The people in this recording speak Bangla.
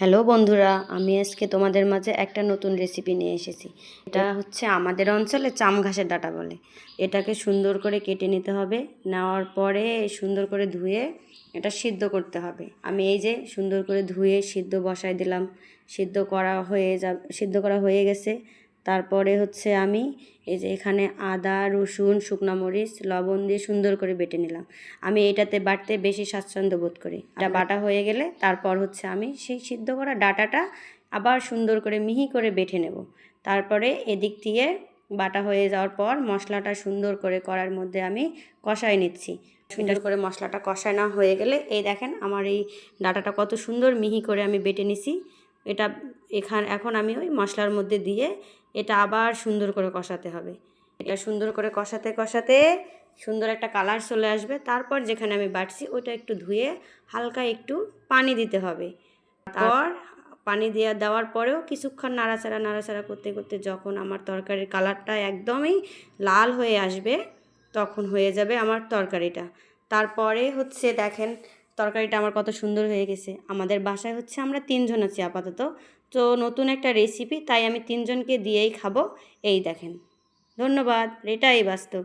হ্যালো বন্ধুরা, আমি আজকে তোমাদের মাঝে একটা নতুন রেসিপি নিয়ে এসেছি। এটা হচ্ছে আমাদের অঞ্চলে চাম ঘাসের ডাঁটা বলে। এটাকে সুন্দর করে কেটে নিতে হবে। নেওয়ার পরে সুন্দর করে ধুয়ে এটা সিদ্ধ করতে হবে। আমি এই যে সুন্দর করে ধুয়ে সিদ্ধ বসাই দিলাম। সিদ্ধ করা হয়ে গেছে। তারপরে হচ্ছে আমি এই যে এখানে আদা, রসুন, শুকনো মরিচ, লবণ দিয়ে সুন্দর করে বেটে নিলাম। আমি এটাতে বাটতে বেশি স্বাচ্ছন্দ্য বোধ করি। এটা বাটা হয়ে গেলে তারপর হচ্ছে আমি সেই সিদ্ধ করা ডাঁটাটা আবার সুন্দর করে মিহি করে বেটে নেব। তারপরে এদিক দিয়ে বাটা হয়ে যাওয়ার পর মশলাটা সুন্দর করে কড়ার মধ্যে আমি কষাই নিচ্ছি। সুন্দর করে মশলাটা কষানো হয়ে গেলে এই দেখেন আমার এই ডাঁটাটা কত সুন্দর মিহি করে আমি বেটে নিছি। এটা এখন আমি ওই মশলার মধ্যে দিয়ে এটা আবার সুন্দর করে কষাতে হবে। এটা সুন্দর করে কষাতে কষাতে সুন্দর একটা কালার চলে আসবে। তারপর যেখানে আমি বাটছি ওইটা একটু ধুয়ে হালকা একটু পানি দিতে হবে। তারপর পানি দেওয়ার পরেও কিছুক্ষণ নাড়াচাড়া করতে করতে যখন আমার তরকারির কালারটা একদমই লাল হয়ে আসবে তখন হয়ে যাবে আমার তরকারিটা। তারপরে হচ্ছে দেখেন তরকারিটা আমার কত সুন্দর হয়ে গেছে। আমাদের বাসায় হচ্ছে আমরা 3 জন আছি আপাতত। তো নতুন একটা রেসিপি, তাই আমি 3 জনকে দিয়েই খাবো। এই দেখেন। ধন্যবাদ। এটাই বাস্তব।